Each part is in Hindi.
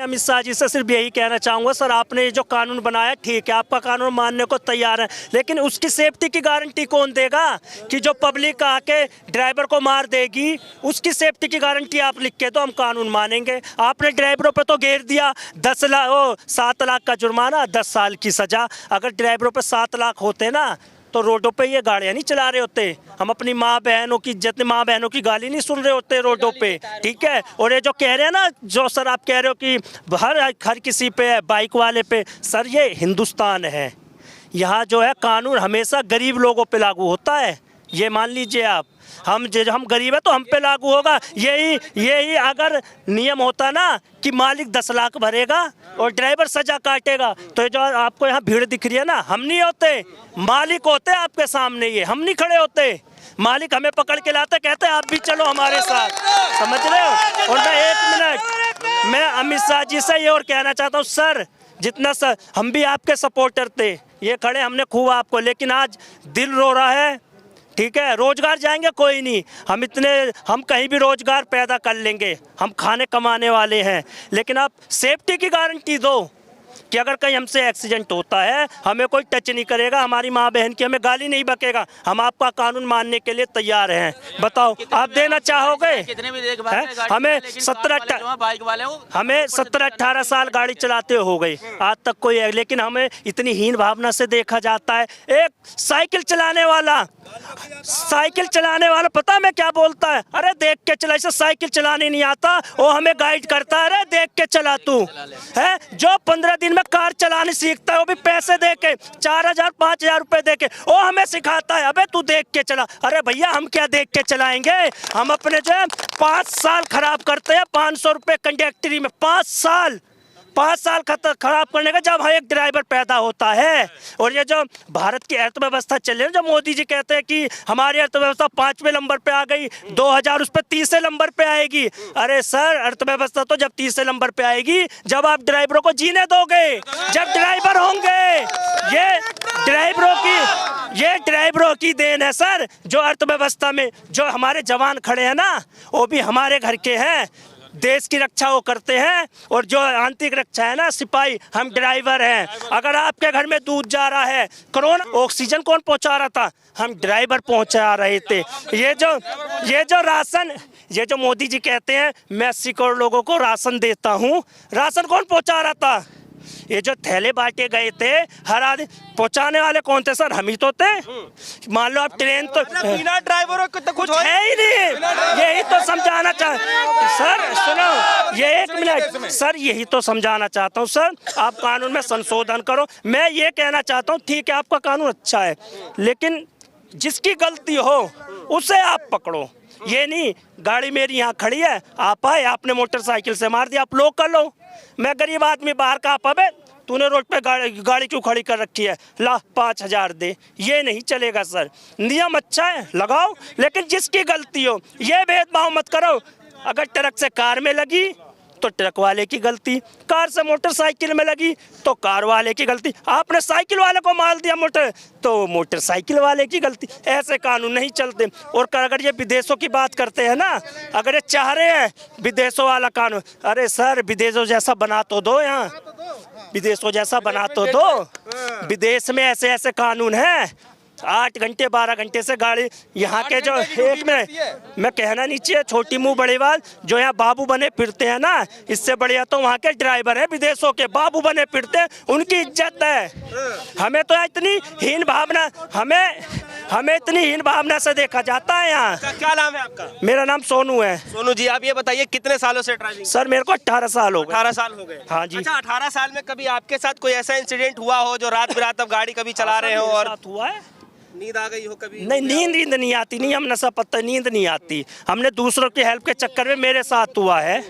अमित शाह जी से सिर्फ यही कहना चाहूँगा, सर आपने ये जो कानून बनाया ठीक है, आपका कानून मानने को तैयार है, लेकिन उसकी सेफ्टी की गारंटी कौन देगा कि जो पब्लिक आके ड्राइवर को मार देगी, उसकी सेफ्टी की गारंटी आप लिख के तो हम कानून मानेंगे। आपने ड्राइवरों पे तो घेर दिया 7 लाख का जुर्माना, 10 साल की सज़ा। अगर ड्राइवरों पे 7 लाख होते ना तो रोडों पे ये गाड़ियाँ नहीं चला रहे होते, हम अपनी माँ बहनों की इज्जत, माँ बहनों की गाली नहीं सुन रहे होते रोडों पे, ठीक है। और ये जो कह रहे हैं ना, जो सर आप कह रहे हो कि हर किसी पे है, बाइक वाले पे, सर ये हिंदुस्तान है, यहाँ जो है कानून हमेशा गरीब लोगों पे लागू होता है, ये मान लीजिए आप। हम गरीब है तो हम पे लागू होगा। यही अगर नियम होता ना कि मालिक 10 लाख भरेगा और ड्राइवर सजा काटेगा, तो ये जो आपको यहाँ भीड़ दिख रही है ना, हम नहीं होते, मालिक होते आपके सामने, ये हम नहीं खड़े होते, मालिक हमें पकड़ के लाते, कहते आप भी चलो हमारे साथ, समझ रहे हो। और मैं 1 मिनट मैं अमित शाह जी से ये और कहना चाहता हूँ, सर जितना सर हम भी आपके सपोर्टर थे, ये खड़े हमने खूब आपको, लेकिन आज दिल रो रहा है, ठीक है। रोजगार जाएंगे कोई नहीं, हम कहीं भी रोजगार पैदा कर लेंगे, हम खाने कमाने वाले हैं, लेकिन आप सेफ्टी की गारंटी दो कि अगर कहीं हमसे एक्सीडेंट होता है हमें कोई टच नहीं करेगा, हमारी माँ बहन की हमें गाली नहीं बकेगा, हम आपका कानून मानने के लिए तैयार हैं। बताओ आप देना चाहोगे? कितने भी हमें 17-18 साल गाड़ी चलाते हो गई, आज तक कोई है, लेकिन हमें इतनी हीन भावना से देखा जाता है। एक साइकिल चलाने वाला पता है मैं क्या बोलता है, अरे देख के चला, इसे साइकिल चलाने नहीं आता, वो हमें गाइड करता है, अरे देख के चला तू है। जो 15 दिन में कार चलाने सीखता है, वो भी पैसे दे के 4,000-5,000 रुपए दे के, वो हमें सिखाता है, अबे तू देख के चला। अरे भैया हम क्या देख के चलाएंगे, हम अपने जो है 5 साल खराब करते हैं 500 रुपए कंडक्टरी में, 5 साल खराब करने का जब एक ड्राइवर पैदा होता है। और ये जो भारत की अर्थव्यवस्था चल रही है, जो मोदी जी कहते हैं कि हमारी अर्थव्यवस्था 5वें नंबर पे आ गई, 2000 उस पर 30वें नंबर पे आएगी। अरे सर अर्थव्यवस्था तो जब 30वें नंबर पे आएगी जब आप ड्राइवरों को जीने दोगे, जब ड्राइवर होंगे। ये ड्राइवरों की देन है सर, जो अर्थव्यवस्था में जो हमारे जवान खड़े हैं ना, वो भी हमारे घर के हैं, देश की रक्षा वो करते हैं, और जो आंतरिक रक्षा है ना सिपाही, हम ड्राइवर हैं। अगर आपके घर में दूध जा रहा है, कोरोना ऑक्सीजन कौन पहुंचा रहा था, हम ड्राइवर पहुंचा रहे थे। ये जो राशन, ये जो मोदी जी कहते हैं मैं 80 करोड़ लोगों को राशन देता हूं, राशन कौन पहुंचा रहा था? ये जो थैले बांटे गए थे, हर आदमी पहुंचाने वाले कौन थे सर? हम ही तो थे। मान लो आप ट्रेन तो बिना ड्राइवरों को तो कुछ है ही नहीं, यही तो समझाना सर सुनो, ये 1 मिनट सर, यही तो समझाना चाहता हूँ सर, आप कानून में संशोधन करो। मैं ये कहना चाहता हूँ ठीक है आपका कानून अच्छा है, लेकिन जिसकी गलती हो उसे आप पकड़ो। ये नहीं गाड़ी मेरी यहाँ खड़ी है, आप आए, आपने मोटरसाइकिल से मार दिया, आप लोकल हो, मैं गरीब आदमी बाहर का, आप अबे तूने रोड पे गाड़ी क्यों खड़ी कर रखी है, ला 5,000 दे, ये नहीं चलेगा सर। नियम अच्छा है लगाओ, लेकिन जिसकी गलती हो, ये भेदभाव मत करो। अगर ट्रक से कार में लगी तो ट्रक वाले की गलती, कार से मोटरसाइकिल में लगी तो कार वाले की गलती, आपने साइकिल वाले को मार दिया तो मोटरसाइकिल वाले की गलती। ऐसे कानून नहीं चलते। और अगर ये विदेशों की बात करते हैं ना, अगर ये चाह रहे हैं विदेशों वाला कानून, अरे सर विदेशों जैसा बना तो दो, यहाँ विदेशों जैसा बना तो दो। विदेश में ऐसे ऐसे कानून हैं, 8 घंटे 12 घंटे से गाड़ी यहाँ के जो एक में मैं कहना नहीं चाहिए, छोटी मुंह बड़ी बात, जो यहाँ बाबू बने फिरते हैं ना, इससे बढ़िया तो वहाँ के ड्राइवर है विदेशों के, बाबू बने फिरते हैं, उनकी इज्जत है। हमें तो इतनी हीन भावना से देखा जाता है यहाँ। क्या नाम है आपका? मेरा नाम सोनू है। सोनू जी, आप ये बताइए कितने सालों से ड्राइविंग? सर मेरे को 18 साल हो गए। 18 साल हो गए? हाँ जी। अच्छा, 18 साल में कभी आपके साथ कोई ऐसा इंसिडेंट हुआ हो जो रात बिरात आप गाड़ी कभी चला रहे हो और हुआ है? नींद आ गई हो कभी? नहीं, नींद नहीं आती, नहीं हम नशा पत्ता, नींद नहीं आती। हमने दूसरों की हेल्प के चक्कर में मेरे साथ हुआ है।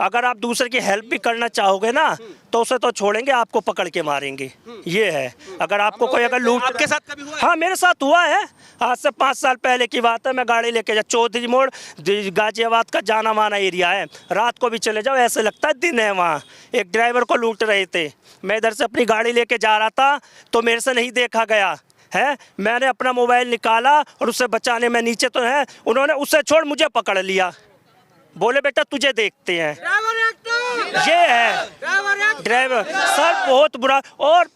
अगर आप दूसरे की हेल्प भी करना चाहोगे ना तो उसे तो छोड़ेंगे, आपको पकड़ के मारेंगे, ये है। अगर आपको कोई अगर लूट, आपके साथ कभी हुआ है? हाँ मेरे साथ हुआ है, आज से 5 साल पहले की बात है। मैं गाड़ी लेके चौधरी मोड़ गाजियाबाद का जाना माना एरिया है, रात को भी चले जाओ ऐसे लगता है दिन है वहाँ। एक ड्राइवर को लूट रहे थे, मैं इधर से अपनी गाड़ी लेके जा रहा था तो मेरे से नहीं देखा गया है, मैंने अपना मोबाइल निकाला और उससे बचाने में नीचे तो है, उन्होंने उससे छोड़ मुझे पकड़ लिया। बोले बेटा तुझे देखते हैं। ये है ड्राइवर सर, बहुत बुरा। और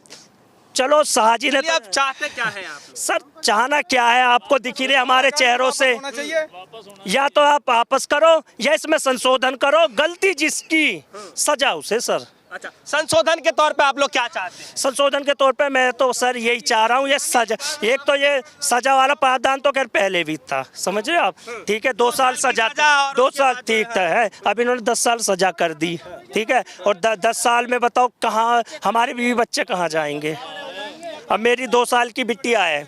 चलो शाहजी ने चलिए, अब चाहते क्या है आप? सर चाहना क्या है आपको दिख ही रहे हमारे चेहरों से। या तो आप वापस करो या इसमें संशोधन करो, गलती जिसकी सजा उसे। सर अच्छा, संशोधन के तौर पे आप लोग क्या चाहते हैं? संशोधन के तौर पे मैं तो सर यही चाह रहा हूँ, ये सजा, एक तो ये सजा वाला प्रावधान तो खैर पहले भी था, समझ रहे हो आप, ठीक है 2 साल सजा, 2 साल ठीक था है, अब इन्होंने 10 साल सजा कर दी, ठीक है। और 10 साल में बताओ कहाँ हमारे बीवी बच्चे कहाँ जाएंगे। अब मेरी 2 साल की बिटिया है,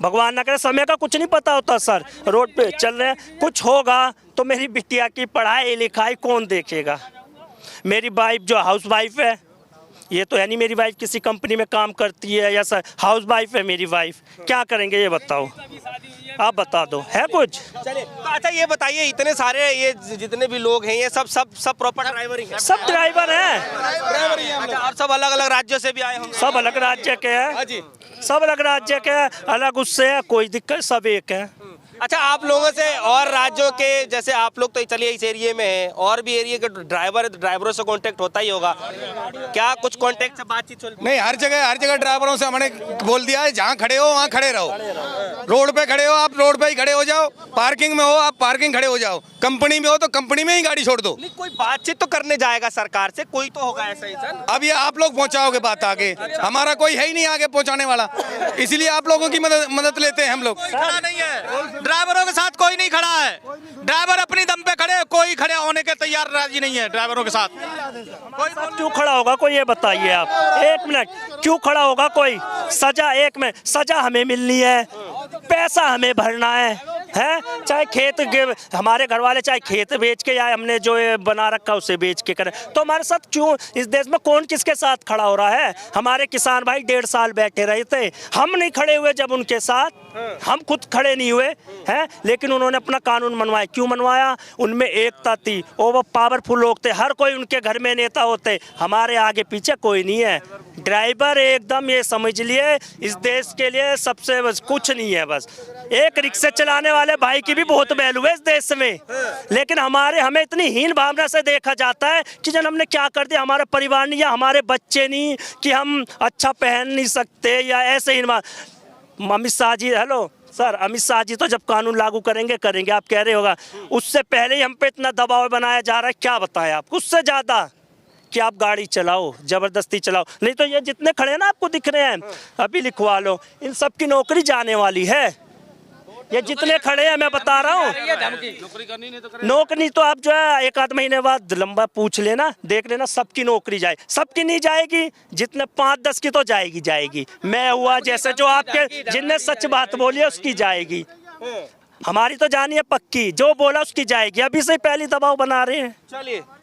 भगवान ना करे, समय का कुछ नहीं पता होता सर, रोड पे चल रहे हैं, कुछ होगा तो मेरी बिटिया की पढ़ाई लिखाई कौन देखेगा। मेरी वाइफ जो हाउस वाइफ है, ये तो यानी मेरी वाइफ किसी कंपनी में काम करती है या सर हाउस वाइफ है मेरी वाइफ, क्या करेंगे ये बताओ, आप बता दो, है कुछ। चलिए, तो अच्छा ये बताइए, इतने सारे ये जितने भी लोग हैं, ये सब प्रॉपर ड्राइवर ही हैं? सब ड्राइवर हैं। अच्छा, और सब अलग अलग राज्यों से भी आए होंगे? सब अलग राज्य के हैं, सब अलग राज्य के हैं, अलग उससे है, कोई दिक्कत, सब एक है। अच्छा, आप लोगों से और राज्यों के, जैसे आप लोग तो चलिए इस एरिया में हैं, और भी एरिया के ड्राइवरों से कांटेक्ट होता ही होगा, क्या कुछ कांटेक्ट से बातचीत चलती? नहीं, हर जगह ड्राइवरों से हमने बोल दिया है, जहाँ खड़े हो वहाँ खड़े रहो। रोड पे खड़े हो आप रोड पे ही खड़े हो जाओ, पार्किंग में हो आप पार्किंग खड़े हो जाओ, कंपनी में हो तो कंपनी में ही गाड़ी छोड़ दो। नहीं, कोई बातचीत तो करने जाएगा सरकार से, कोई तो होगा ऐसा ही सर। अब ये आप लोग पहुँचाओगे बात आगे, हमारा कोई है ही नहीं आगे पहुँचाने वाला, इसलिए आप लोगों की मदद लेते हैं हम लोग। खड़ा नहीं है, ड्राइवरों के साथ कोई नहीं खड़ा है, ड्राइवर अपनी दम पे खड़े, कोई खड़े होने के तैयार राजी नहीं है ड्राइवरों के साथ। क्यों खड़ा होगा कोई, ये बताइए आप, 1 मिनट, क्यों खड़ा होगा कोई। सजा एक में सजा हमें मिलनी है, पैसा हमें भरना है चाहे खेत हमारे घर वाले चाहे खेत बेच के या हमने जो ये बना रखा उसे बेच के करें, तो हमारे साथ क्यों, इस देश में कौन किसके साथ खड़ा हो रहा है। हमारे किसान भाई 1.5 साल बैठे रहे थे, हम नहीं खड़े हुए जब उनके साथ, हम खुद खड़े नहीं हुए हैं, लेकिन उन्होंने अपना कानून मनवाया। क्यों मनवाया, उनमें एकता थी, वो पावरफुल लोग थे, हर कोई उनके घर में नेता होते, हमारे आगे पीछे कोई नहीं है। ड्राइवर एकदम ये समझ लिए इस देश के लिए सबसे बस कुछ नहीं है, बस एक रिक्शा चलाने वाले भाई की भी बहुत वैल्यू है इस देश में, लेकिन हमें इतनी हीन भावना से देखा जाता है कि जन हमने क्या कर दिया, हमारे परिवार नहीं या हमारे बच्चे नहीं, कि हम अच्छा पहन नहीं सकते या ऐसे ही। अमित शाह जी, हेलो सर, अमित शाह जी तो जब कानून लागू करेंगे आप कह रहे होगा, उससे पहले ही हम पे इतना दबाव बनाया जा रहा है, क्या बताएं आप, उससे ज़्यादा कि आप गाड़ी चलाओ, ज़बरदस्ती चलाओ, नहीं तो ये जितने खड़े हैं ना आपको दिख रहे हैं, अभी लिखवा लो, इन सब की नौकरी जाने वाली है। ये जितने खड़े हैं मैं बता रहा हूँ, नौकरी तो आप जो है 1 आध महीने बाद लंबा पूछ लेना, देख लेना, सबकी नौकरी जाए, सबकी नहीं जाएगी, जितने 5-10 की तो जाएगी। मैं हुआ जैसे जो आपके जिनने सच बात बोली है उसकी जाएगी, हमारी तो जानी है पक्की, जो बोला उसकी जाएगी, अभी से पहली दबाव बना रहे हैं। चलिए।